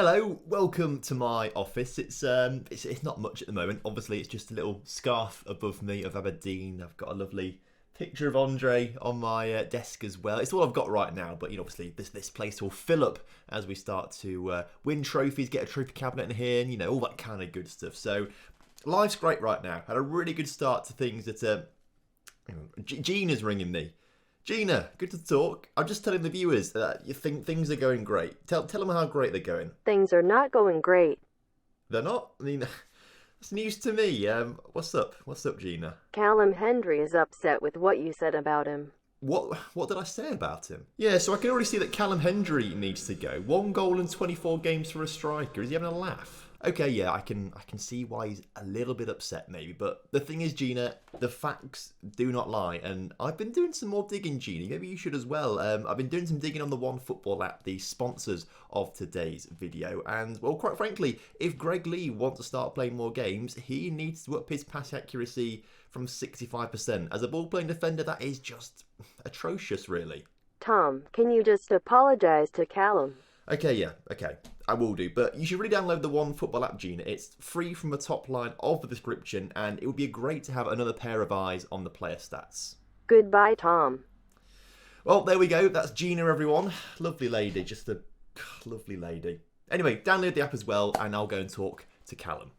Hello, welcome to my office. It's not much at the moment. Obviously, it's just a little scarf above me of Aberdeen. I've got a lovely picture of Andre on my desk as well. It's all I've got right now, but obviously this place will fill up as we start to win trophies, get a trophy cabinet in here, and all that kind of good stuff. So life's great right now. Had a really good start to things. Gina's ringing me. Gina, good to talk. I'm just telling the viewers that you think things are going great. Tell them how great they're going. Things are not going great. They're not? I mean, that's news to me. What's up? What's up, Gina? Callum Hendry is upset with what you said about him. What did I say about him? Yeah, so I can already see that Callum Hendry needs to go. 1 goal in 24 games for a striker. Is he having a laugh? Okay, yeah, I can see why he's a little bit upset maybe, but the thing is, Gina, the facts do not lie, and I've been doing some more digging, Gina. Maybe you should as well. I've been doing some digging on the OneFootball app, the sponsors of today's video, and, well, quite frankly, if Greg Lee wants to start playing more games, he needs to up his pass accuracy from 65%. As a ball-playing defender, that is just atrocious, really. Tom, can you just apologize to Callum? Okay, I will do. But you should really download the OneFootball app, Gina. It's free from the top line of the description, and it would be great to have another pair of eyes on the player stats. Goodbye, Tom. Well, there we go. That's Gina, everyone. Lovely lady. Just a lovely lady. Anyway, download the app as well, and I'll go and talk to Callum.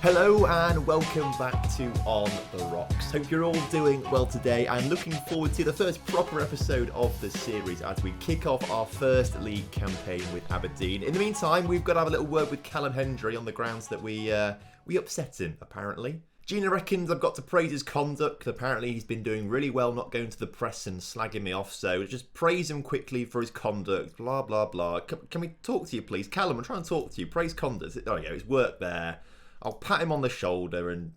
Hello and welcome back to On The Rocks. Hope you're all doing well today and looking forward to the first proper episode of the series as we kick off our first league campaign with Aberdeen. In the meantime, we've got to have a little word with Callum Hendry on the grounds that we upset him, apparently. Gina reckons I've got to praise his conduct. Apparently he's been doing really well not going to the press and slagging me off, so just praise him quickly for his conduct, blah, blah, blah. Can we talk to you, please? Callum, I'm trying to talk to you. Praise conduct. Oh, yeah, it's work there. I'll pat him on the shoulder and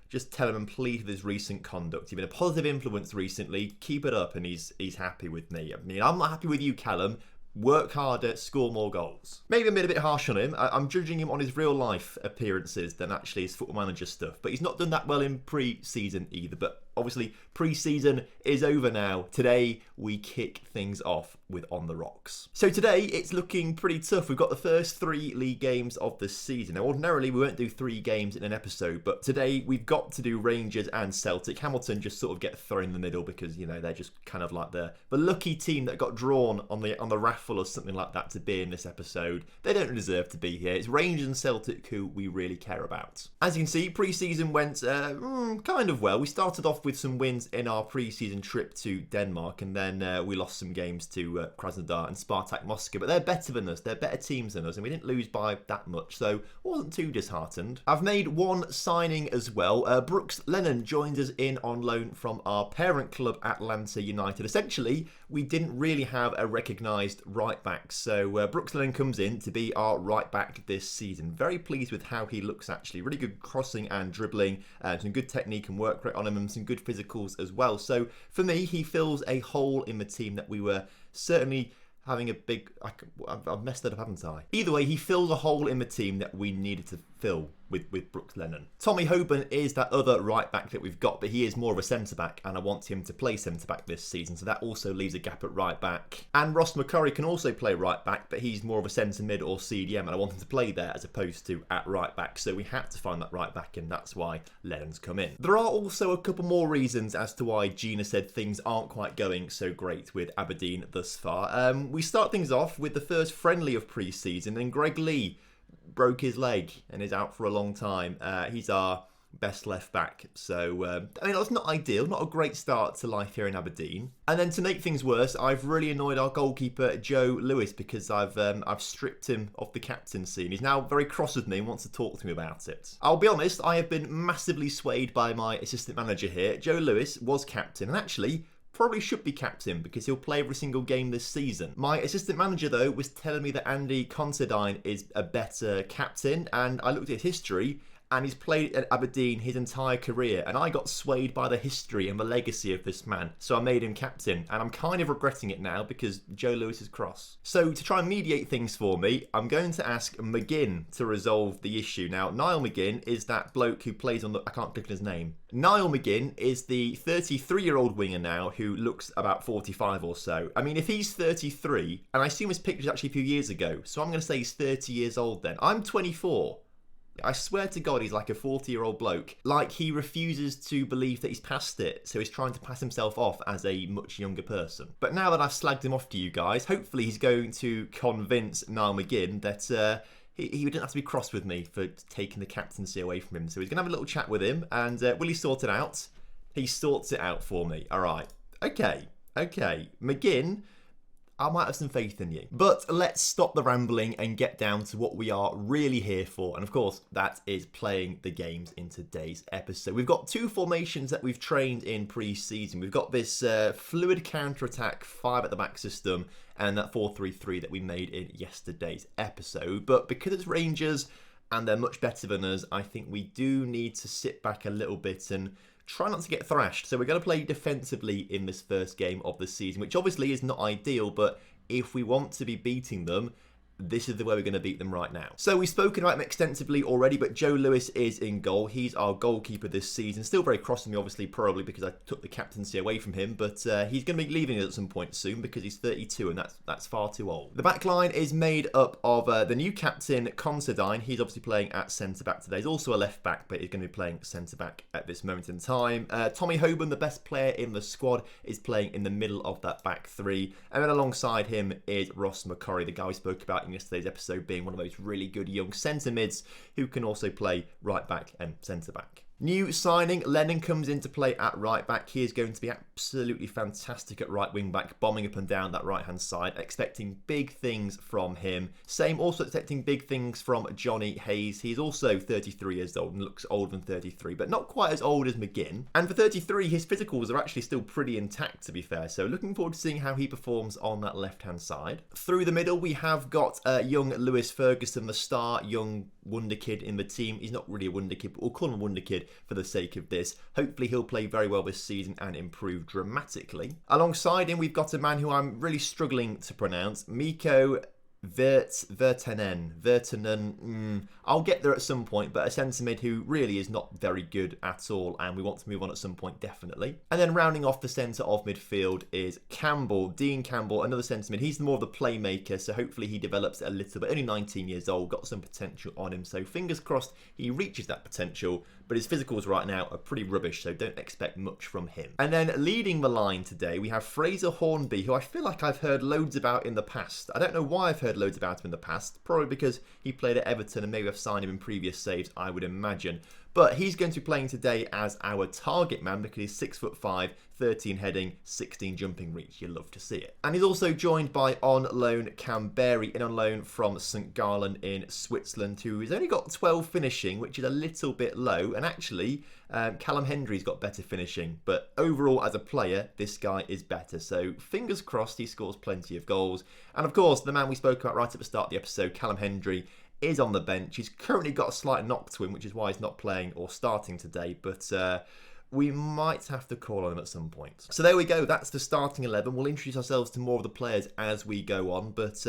just tell him I'm pleased with his recent conduct. You've been a positive influence recently. Keep it up, and he's happy with me. I mean, I'm not happy with you, Callum. Work harder, score more goals. Maybe I'm being a bit harsh on him. I'm judging him on his real life appearances than actually his Football Manager stuff. But he's not done that well in pre-season either. But obviously, pre-season is over now. Today, we kick things off with On The Rocks. So today, it's looking pretty tough. We've got the first 3 league games of the season. Now, ordinarily, we won't do 3 games in an episode, but today, we've got to do Rangers and Celtic. Hamilton just sort of get thrown in the middle because, they're just kind of like the lucky team that got drawn on the raffle or something like that to be in this episode. They don't deserve to be here. It's Rangers and Celtic who we really care about. As you can see, pre-season went kind of well. We started off with some wins in our pre-season trip to Denmark, and then we lost some games to Krasnodar and Spartak Moscow, but they're better than us. They're better teams than us, and we didn't lose by that much, so I wasn't too disheartened. I've made one signing as well. Brooks Lennon joined us in on loan from our parent club, Atlanta United. Essentially, we didn't really have a recognised right back, so Brooks Lennon comes in to be our right back this season. Very pleased with how he looks, actually. Really good crossing and dribbling, some good technique and work rate on him, and some good physicals as well. So for me, he fills a hole in the team that we were certainly having a big... I've messed that up, haven't I? Either way, he fills a hole in the team that we needed to fill with Brooks Lennon. Tommy Hoban is that other right back that we've got, but he is more of a centre back, and I want him to play centre back this season, so that also leaves a gap at right back. And Ross McCurry can also play right back, but he's more of a centre mid or CDM, and I want him to play there as opposed to at right back, so we had to find that right back, and that's why Lennon's come in. There are also a couple more reasons as to why Gina said things aren't quite going so great with Aberdeen thus far. We start things off with the first friendly of pre-season, and Greg Lee broke his leg and is out for a long time. He's our best left back, so that's not ideal, not a great start to life here in Aberdeen. And then to make things worse, I've really annoyed our goalkeeper Joe Lewis because I've stripped him of the captaincy, and he's now very cross with me and wants to talk to me about it. I'll be honest, I have been massively swayed by my assistant manager here. Joe Lewis was captain, and actually probably should be captain because he'll play every single game this season. My assistant manager, though, was telling me that Andy Considine is a better captain, and I looked at his history, and he's played at Aberdeen his entire career, and I got swayed by the history and the legacy of this man, so I made him captain, and I'm kind of regretting it now because Joe Lewis is cross. So to try and mediate things for me, I'm going to ask McGinn to resolve the issue. Now, Niall McGinn is that bloke who plays on the... I can't click on his name. Niall McGinn is the 33-year-old winger now who looks about 45 or so. I mean, if he's 33, and I assume his picture's actually a few years ago, so I'm going to say he's 30 years old then. I'm 24. I swear to God, he's like a 40-year-old bloke. Like, he refuses to believe that he's past it, so he's trying to pass himself off as a much younger person. But now that I've slagged him off to you guys, hopefully he's going to convince Niall McGinn that he didn't have to be cross with me for taking the captaincy away from him. So he's going to have a little chat with him, and will he sort it out? He sorts it out for me. All right. Okay. McGinn, I might have some faith in you. But let's stop the rambling and get down to what we are really here for. And of course, that is playing the games in today's episode. We've got two formations that we've trained in pre-season. We've got this fluid counter-attack 5-at-the-back system and that 4-3-3 that we made in yesterday's episode. But because it's Rangers and they're much better than us, I think we do need to sit back a little bit and try not to get thrashed. So we're going to play defensively in this first game of the season, which obviously is not ideal, but if we want to be beating them, this is the way we're going to beat them right now. So we've spoken about him extensively already, but Joe Lewis is in goal. He's our goalkeeper this season. Still very cross with me, obviously, probably because I took the captaincy away from him, but he's going to be leaving us at some point soon because he's 32 and that's far too old. The back line is made up of the new captain, Considine. He's obviously playing at centre-back today. He's also a left-back, but he's going to be playing centre-back at this moment in time. Tommy Hoban, the best player in the squad, is playing in the middle of that back three. And then alongside him is Ross McCorry, the guy we spoke about in yesterday's episode, being one of those really good young centre mids who can also play right back and centre back. New signing, Lennon comes into play at right back. He is going to be absolutely fantastic at right wing back, bombing up and down that right hand side. Expecting big things from him. Same, also expecting big things from Johnny Hayes. He's also 33 years old and looks older than 33, but not quite as old as McGinn. And for 33, his physicals are actually still pretty intact, to be fair. So looking forward to seeing how he performs on that left hand side. Through the middle, we have got young Lewis Ferguson, the star young wonder kid in the team. He's not really a wonder kid, but we'll call him a wonder kid for the sake of this. Hopefully he'll play very well this season and improve dramatically. Alongside him, we've got a man who I'm really struggling to pronounce, Mikko Virtanen. I'll get there at some point, but a centre mid who really is not very good at all, and we want to move on at some point, definitely. And then rounding off the centre of midfield is Campbell, Dean Campbell, another centre mid. He's more of the playmaker, so hopefully he develops a little bit. Only 19 years old, got some potential on him, so fingers crossed he reaches that potential. But his physicals right now are pretty rubbish, so don't expect much from him. And then leading the line today, we have Fraser Hornby, who I feel like I've heard loads about in the past. I don't know why I've heard loads about him in the past. Probably because he played at Everton and maybe I've signed him in previous saves, I would imagine. But he's going to be playing today as our target man because he's 6'5", 13 heading, 16 jumping reach. You love to see it. And he's also joined by on loan Cam Berry, in on loan from St Gallen in Switzerland, who has only got 12 finishing, which is a little bit low. And actually, Callum Hendry's got better finishing. But overall, as a player, this guy is better. So fingers crossed he scores plenty of goals. And of course, the man we spoke about right at the start of the episode, Callum Hendry, is on the bench. He's currently got a slight knock to him, which is why he's not playing or starting today, but we might have to call on him at some point. So there we go, that's the starting 11. We'll introduce ourselves to more of the players as we go on, but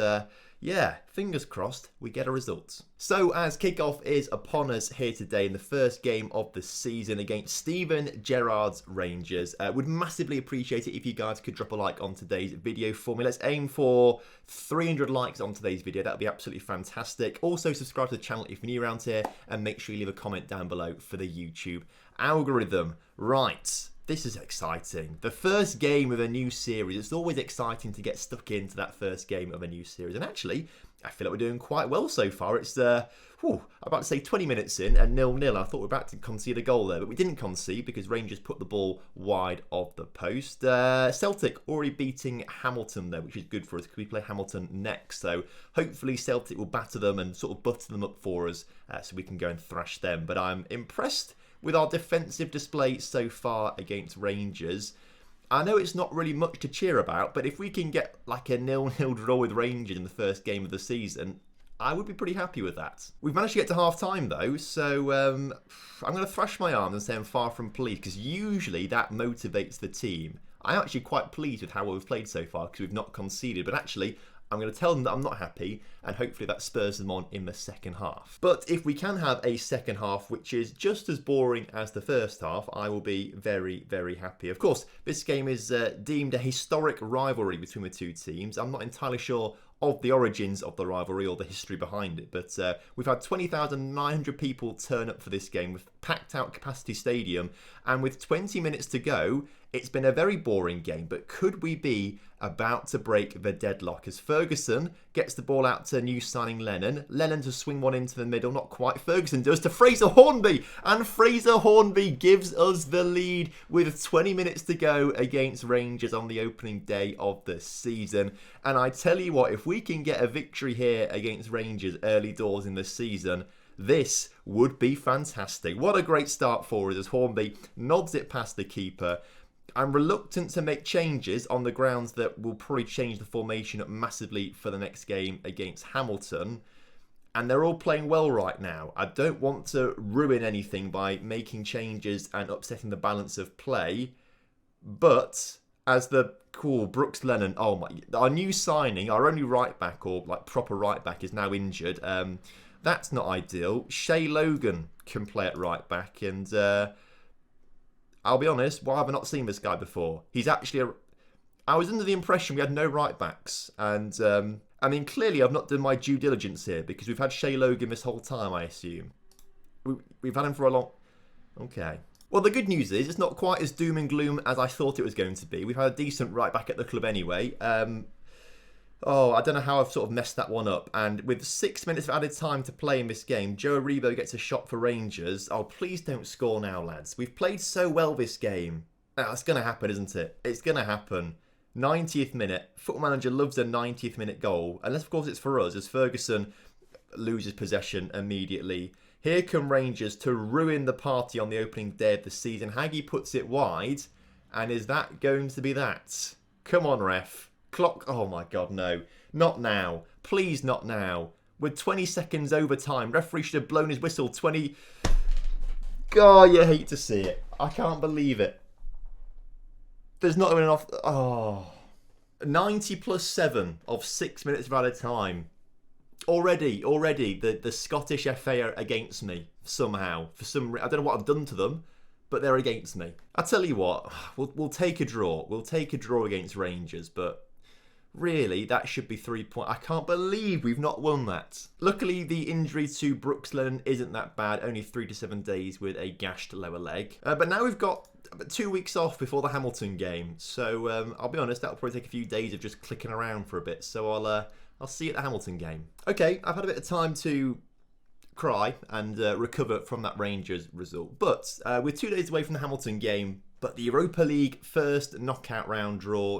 yeah, fingers crossed we get a result. So as kickoff is upon us here today in the first game of the season against Steven Gerrard's Rangers. Would massively appreciate it if you guys could drop a like on today's video for me. Let's aim for 300 likes on today's video. That would be absolutely fantastic. Also subscribe to the channel if you're new around here and make sure you leave a comment down below for the YouTube algorithm. Right. This is exciting. The first game of a new series. It's always exciting to get stuck into that first game of a new series. And actually, I feel like we're doing quite well so far. It's, I'm about to say 20 minutes in and 0-0. I thought we were about to concede a goal there, but we didn't concede because Rangers put the ball wide of the post. Celtic already beating Hamilton though, which is good for us because we play Hamilton next. So hopefully Celtic will batter them and sort of butter them up for us so we can go and thrash them. But I'm impressed with our defensive display so far against Rangers. I know it's not really much to cheer about, but if we can get like a 0-0 draw with Rangers in the first game of the season, I would be pretty happy with that. We've managed to get to half time though, so I'm going to thrash my arms and say I'm far from pleased, because usually that motivates the team. I'm actually quite pleased with how well we've played so far because we've not conceded, but actually I'm going to tell them that I'm not happy, and hopefully that spurs them on in the second half. But if we can have a second half which is just as boring as the first half, I will be very, very happy. Of course, this game is deemed a historic rivalry between the two teams. I'm not entirely sure of the origins of the rivalry or the history behind it, but we've had 20,900 people turn up for this game with packed out capacity stadium, and with 20 minutes to go, it's been a very boring game. But could we be about to break the deadlock as Ferguson gets the ball out to new signing Lennon to swing one into the middle? Not quite. Ferguson does to Fraser Hornby, and Fraser Hornby gives us the lead with 20 minutes to go against Rangers on the opening day of the season. And I tell you what, if we can get a victory here against Rangers early doors in the season, this would be fantastic. What a great start for us as Hornby nods it past the keeper. I'm reluctant to make changes on the grounds that will probably change the formation massively for the next game against Hamilton. And they're all playing well right now. I don't want to ruin anything by making changes and upsetting the balance of play. But as the Brooks Lennon, our new signing, our only right back or like proper right back is now injured. That's not ideal. Shay Logan can play at right back, and I'll be honest, why have I not seen this guy before? He's actually I was under the impression we had no right backs, and I mean, clearly I've not done my due diligence here, because we've had Shay Logan this whole time, I assume. We've had him for a long... Okay. Well, the good news is it's not quite as doom and gloom as I thought it was going to be. We've had a decent right back at the club anyway. I don't know how I've sort of messed that one up. And with 6 minutes of added time to play in this game, Joe Aribo gets a shot for Rangers. Oh, please don't score now, lads. We've played so well this game. It's going to happen, isn't it? It's going to happen. 90th minute. Football Manager loves a 90th minute goal. Unless, of course, it's for us, as Ferguson loses possession immediately. Here come Rangers to ruin the party on the opening day of the season. Haggy puts it wide. And is that going to be that? Come on, ref. Clock. Oh my God, no. Not now. Please, not now. We're 20 seconds over time. Referee should have blown his whistle. 20. God, you hate to see it. I can't believe it. There's not even enough. 90 plus 7 of 6 minutes of added time. Already, the Scottish FA are against me somehow. I don't know what I've done to them, but they're against me. I tell you what, we'll take a draw. We'll take a draw against Rangers, but really, that should be 3 points. I can't believe we've not won that. Luckily, the injury to Brooks Lennon isn't that bad. Only 3 to 7 days with a gashed lower leg. But now we've got 2 weeks off before the Hamilton game. So I'll be honest, that'll probably take a few days of just clicking around for a bit. So I'll see you at the Hamilton game. Okay, I've had a bit of time to cry and recover from that Rangers result. But we're 2 days away from the Hamilton game. But the Europa League first knockout round draw,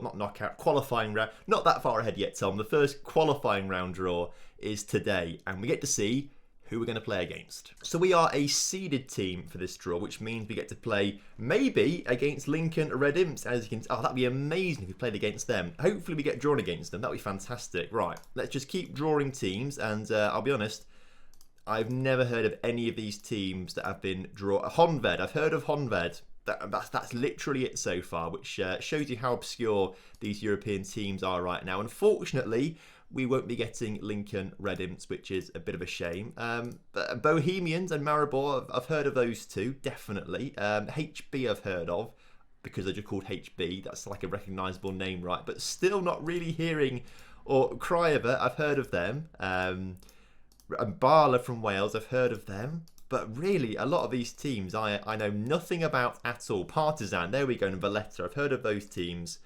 qualifying round, not that far ahead yet, Tom. The first qualifying round draw is today, and we get to see who we're going to play against. So we are a seeded team for this draw, which means we get to play maybe against Lincoln Red Imps. As you can, that'd be amazing if we played against them. Hopefully we get drawn against them. That'd be fantastic. Right, let's just keep drawing teams, and I'll be honest, I've never heard of any of these teams that have been drawn. Honved, I've heard of Honved. That's literally it so far, which shows you how obscure these European teams are right now. Unfortunately, we won't be getting Lincoln Red Imps, which is a bit of a shame. But Bohemians and Maribor, I've heard of those two, definitely. HB I've heard of, because they're just called HB. That's like a recognisable name, right? But still not really hearing, or Craiova, I've heard of them. And Barla from Wales, I've heard of them. But really, a lot of these teams I know nothing about at all. Partizan, there we go, and Valletta, I've heard of those teams.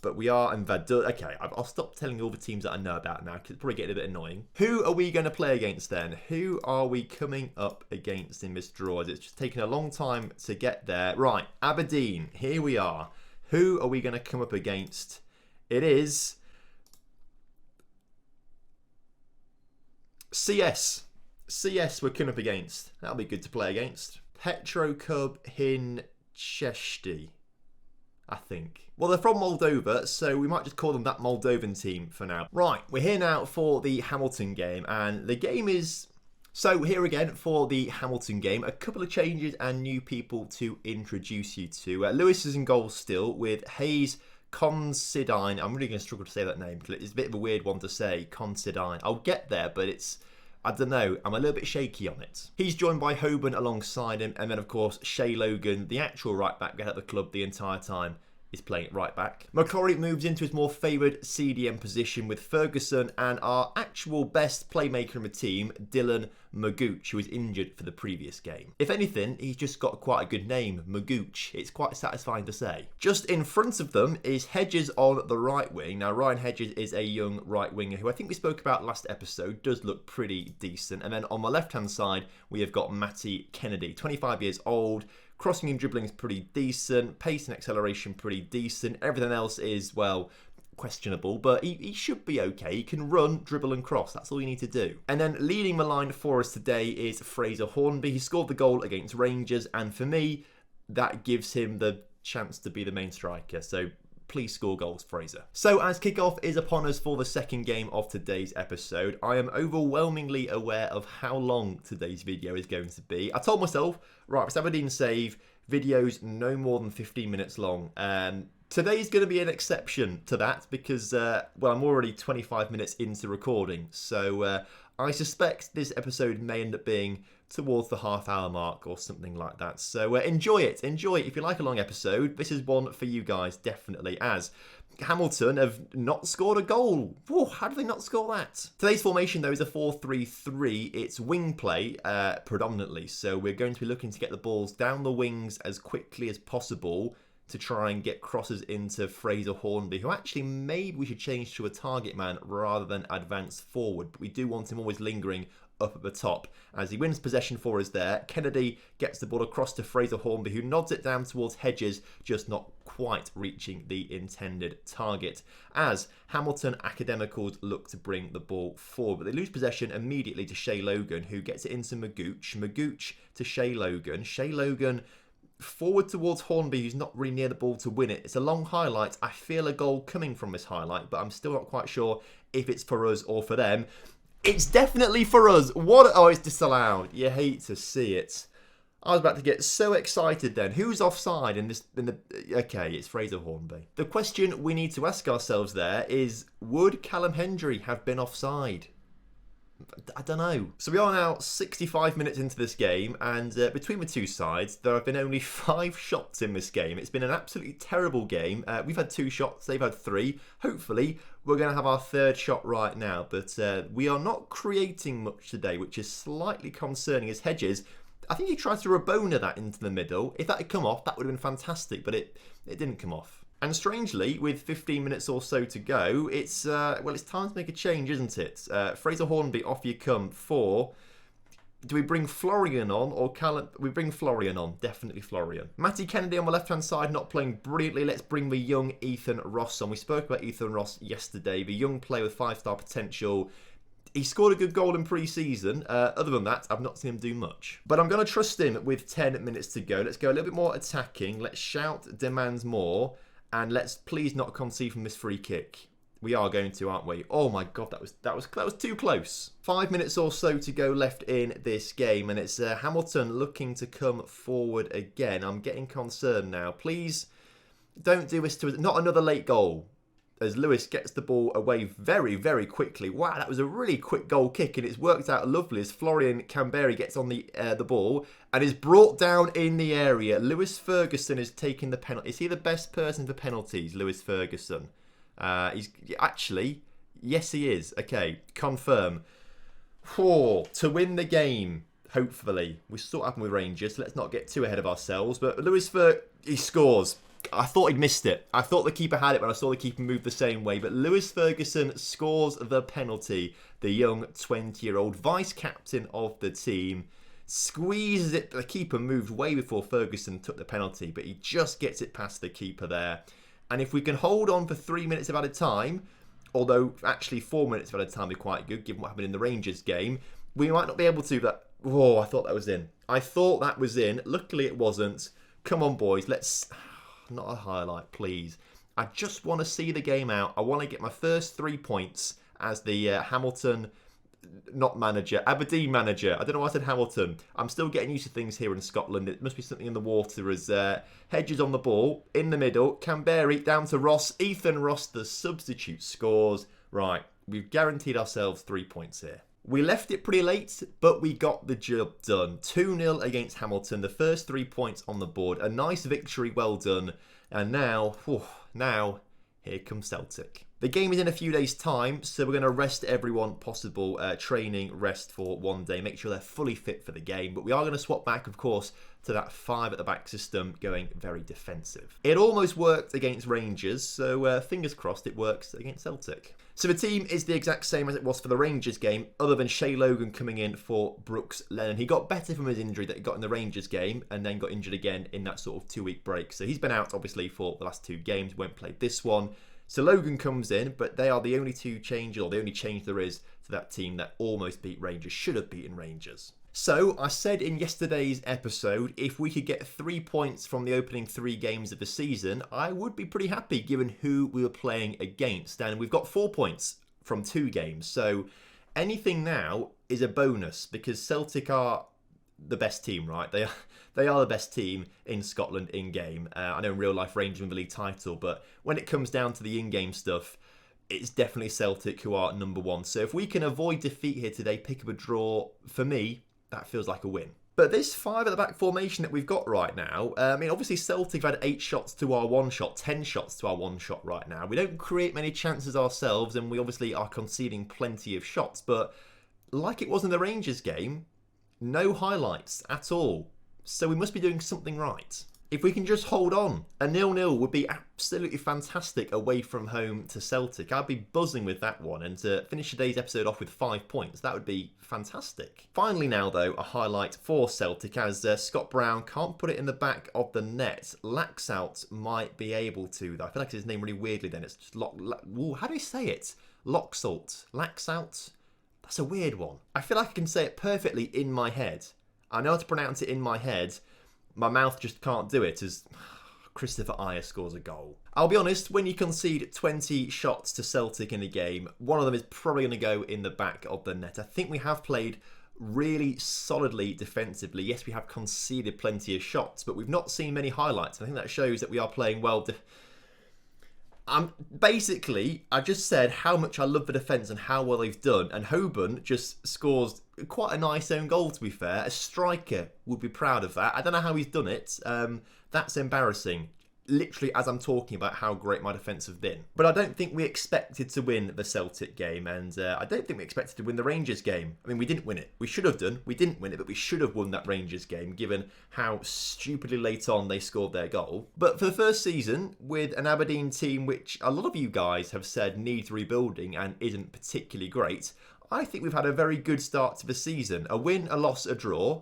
But we are in Vaduz. Okay, I'll stop telling you all the teams that I know about now, because it's probably getting a bit annoying. Who are we going to play against then? Who are we coming up against in this draw? It's just taken a long time to get there. Right, Aberdeen, here we are. Who are we going to come up against? It is CS. CS we're coming up against. That'll be good to play against. Petro Cub Hin Cheshti. I think. Well, they're from Moldova, so we might just call them that Moldovan team for now. Right, we're here now for the Hamilton game, and the game is... So here again for the Hamilton game, a couple of changes and new people to introduce you to. Lewis is in goal still with Hayes Considine. I'm really going to struggle to say that name because it's a bit of a weird one to say, Considine. I'll get there, but it's... I don't know, I'm a little bit shaky on it. He's joined by Hoban alongside him, and then of course Shay Logan, the actual right back, been at the club the entire time, is playing at right back. McCrory moves into his more favoured CDM position with Ferguson and our actual best playmaker in the team, Dylan Magooch, who was injured for the previous game. If anything, he's just got quite a good name, Magooch. It's quite satisfying to say. Just in front of them is Hedges on the right wing. Now, Ryan Hedges is a young right winger who I think we spoke about last episode, does look pretty decent. And then on the left-hand side, we have got Matty Kennedy, 25 years old. Crossing and dribbling is pretty decent. Pace and acceleration pretty decent. Everything else is, well, questionable, but he should be okay. He can run, dribble and cross. That's all you need to do. And then leading the line for us today is Fraser Hornby. He scored the goal against Rangers, and for me, that gives him the chance to be the main striker. So please score goals, Fraser. So as kickoff is upon us for the second game of today's episode, I am overwhelmingly aware of how long today's video is going to be. I told myself, right, it's Aberdeen save, videos no more than 15 minutes long. Today's going to be an exception to that because, well, I'm already 25 minutes into recording. So I suspect this episode may end up being towards the half-hour mark or something like that. So enjoy it. Enjoy it. If you like a long episode, this is one for you guys, definitely, as Hamilton have not scored a goal. Whoa, how did they not score that? Today's formation, though, is a 4-3-3. It's wing play predominantly. So we're going to be looking to get the balls down the wings as quickly as possible to try and get crosses into Fraser Hornby, who actually maybe we should change to a target man rather than advance forward. But we do want him always lingering up at the top. As he wins possession for us there, Kennedy gets the ball across to Fraser Hornby, who nods it down towards Hedges, just not quite reaching the intended target. As Hamilton Academicals look to bring the ball forward, but they lose possession immediately to Shay Logan, who gets it into Magooch. Magooch to Shay Logan. Shay Logan forward towards Hornby, who's not really near the ball to win it. It's a long highlight. I feel a goal coming from this highlight, but I'm still not quite sure if it's for us or for them. It's definitely for us. What? Oh, it's disallowed. You hate to see it. I was about to get so excited then. Who's offside in this? Okay, it's Fraser Hornby. The question we need to ask ourselves there is, would Callum Hendry have been offside? I don't know. So we are now 65 minutes into this game, and between the two sides, there have been only 5 shots in this game. It's been an absolutely terrible game. We've had 2 shots, they've had 3. Hopefully, we're going to have our 3rd shot right now, but we are not creating much today, which is slightly concerning as Hedges, I think he tried to Rabona that into the middle. If that had come off, that would have been fantastic, but it didn't come off. And strangely, with 15 minutes or so to go, it's well, it's time to make a change, isn't it? Fraser Hornby, off you come for... Do we bring Florian on or Callum? We bring Florian on, definitely Florian. Matty Kennedy on the left-hand side, not playing brilliantly. Let's bring the young Ethan Ross on. We spoke about Ethan Ross yesterday, the young player with 5-star potential. He scored a good goal in pre-season. Other than that, I've not seen him do much. But I'm going to trust him with 10 minutes to go. Let's go a little bit more attacking. Let's shout demands more. And let's please not concede from this free kick. We are going to, aren't we? Oh my God, that was too close. 5 minutes or so to go left in this game, and it's Hamilton looking to come forward again. I'm getting concerned now. Please don't do this to us. Not another late goal. As Lewis gets the ball away very, very quickly. Wow, that was a really quick goal kick, and it's worked out lovely as Florian Camberi gets on the ball and is brought down in the area. Lewis Ferguson is taking the penalty. Is he the best person for penalties, Lewis Ferguson? He's actually, yes, he is. Okay, confirm. To win the game, hopefully. We saw what happened with Rangers, so let's not get too ahead of ourselves. But Lewis he scores. I thought he'd missed it. I thought the keeper had it, but I saw the keeper move the same way. But Lewis Ferguson scores the penalty. The young 20-year-old vice-captain of the team squeezes it. The keeper moved way before Ferguson took the penalty, but he just gets it past the keeper there. And if we can hold on for 3 minutes at a time, although actually 4 minutes at a time would be quite good, given what happened in the Rangers game, we might not be able to. But I thought that was in. I thought that was in. Luckily, it wasn't. Come on, boys. not a highlight, please. I just want to see the game out. I want to get my first 3 points as the Hamilton, not manager, Aberdeen manager. I don't know why I said Hamilton. I'm still getting used to things here in Scotland. It must be something in the water as Hedges on the ball, in the middle, Canberra down to Ross. Ethan Ross, the substitute, scores. Right, we've guaranteed ourselves 3 points here. We left it pretty late, but we got the job done. 2-0 against Hamilton, the first 3 points on the board. A nice victory, well done. And now, here comes Celtic. The game is in a few days' time, so we're going to rest everyone possible. Training, rest for 1 day. Make sure they're fully fit for the game. But we are going to swap back, of course, to that 5 at the back system, going very defensive. It almost worked against Rangers, so fingers crossed it works against Celtic. So the team is the exact same as it was for the Rangers game, other than Shay Logan coming in for Brooks Lennon. He got better from his injury that he got in the Rangers game and then got injured again in that sort of 2-week break. So he's been out, obviously, for the last 2 games, won't play this one. So Logan comes in, but they are the only 2 changes, or the only change there is to that team that almost beat Rangers, should have beaten Rangers. So I said in yesterday's episode, if we could get 3 points from the opening 3 games of the season, I would be pretty happy given who we were playing against. And we've got 4 points from 2 games. So anything now is a bonus because Celtic are the best team, right? They are the best team in Scotland in-game. I know in real life Rangers win the league title, but when it comes down to the in-game stuff, it's definitely Celtic who are number 1. So if we can avoid defeat here today, pick up a draw, for me, that feels like a win. But this 5 at the back formation that we've got right now, obviously Celtic have had 8 shots to our 1 shot, 10 shots to our 1 shot right now. We don't create many chances ourselves, and we obviously are conceding plenty of shots. But like it was in the Rangers game, no highlights at all. So we must be doing something right. If we can just hold on, a 0-0 would be absolutely fantastic away from home to Celtic. I'd be buzzing with that one, and to finish today's episode off with 5 points, that would be fantastic. Finally now though, a highlight for Celtic as Scott Brown can't put it in the back of the net. Laxalt might be able to though. I feel like it's his name really weirdly then. It's just how do you say it? Laxalt? That's a weird one. I feel like I can say it perfectly in my head. I know how to pronounce it in my head. My mouth just can't do it as Christopher Ayer scores a goal. I'll be honest, when you concede 20 shots to Celtic in a game, one of them is probably going to go in the back of the net. I think we have played really solidly defensively. Yes, we have conceded plenty of shots, but we've not seen many highlights. I think that shows that we are playing well. Basically, I just said how much I love the defence and how well they've done, and Hoban just scores quite a nice own goal, to be fair. A striker would be proud of that. I don't know how he's done it. That's embarrassing. Literally, as I'm talking about how great my defence have been. But I don't think we expected to win the Celtic game, and I don't think we expected to win the Rangers game. I mean, we didn't win it. We should have done. We didn't win it, but we should have won that Rangers game, given how stupidly late on they scored their goal. But for the first season, with an Aberdeen team which a lot of you guys have said needs rebuilding and isn't particularly great, I think we've had a very good start to the season. A win, a loss, a draw.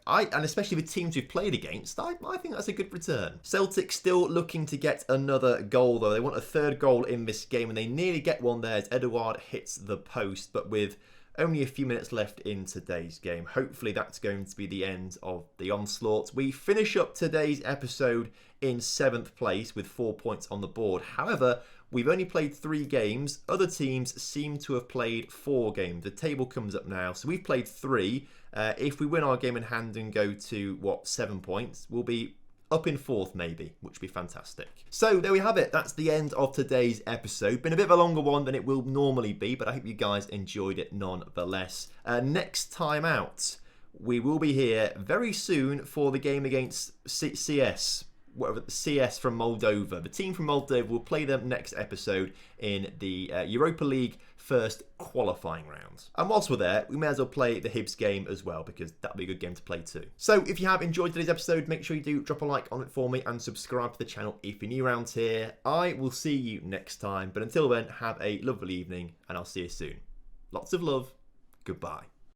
And especially with teams we've played against, I think that's a good return. Celtic still looking to get another goal though. They want a 3rd goal in this game and they nearly get one there as Edouard hits the post, but with only a few minutes left in today's game. Hopefully that's going to be the end of the onslaught. We finish up today's episode in 7th place with 4 points on the board. However, we've only played 3 games. Other teams seem to have played 4 games. The table comes up now. So we've played 3. If we win our game in hand and go to, 7 points, we'll be up in 4th maybe, which would be fantastic. So there we have it. That's the end of today's episode. Been a bit of a longer one than it will normally be, but I hope you guys enjoyed it nonetheless. Next time out, we will be here very soon for the game against CS. Whatever, CS from Moldova. The team from Moldova will play them next episode in the Europa League first qualifying round. And whilst we're there, we may as well play the Hibs game as well, because that'll be a good game to play too. So if you have enjoyed today's episode, make sure you do drop a like on it for me and subscribe to the channel if you're new around here. I will see you next time, but until then, have a lovely evening and I'll see you soon. Lots of love. Goodbye.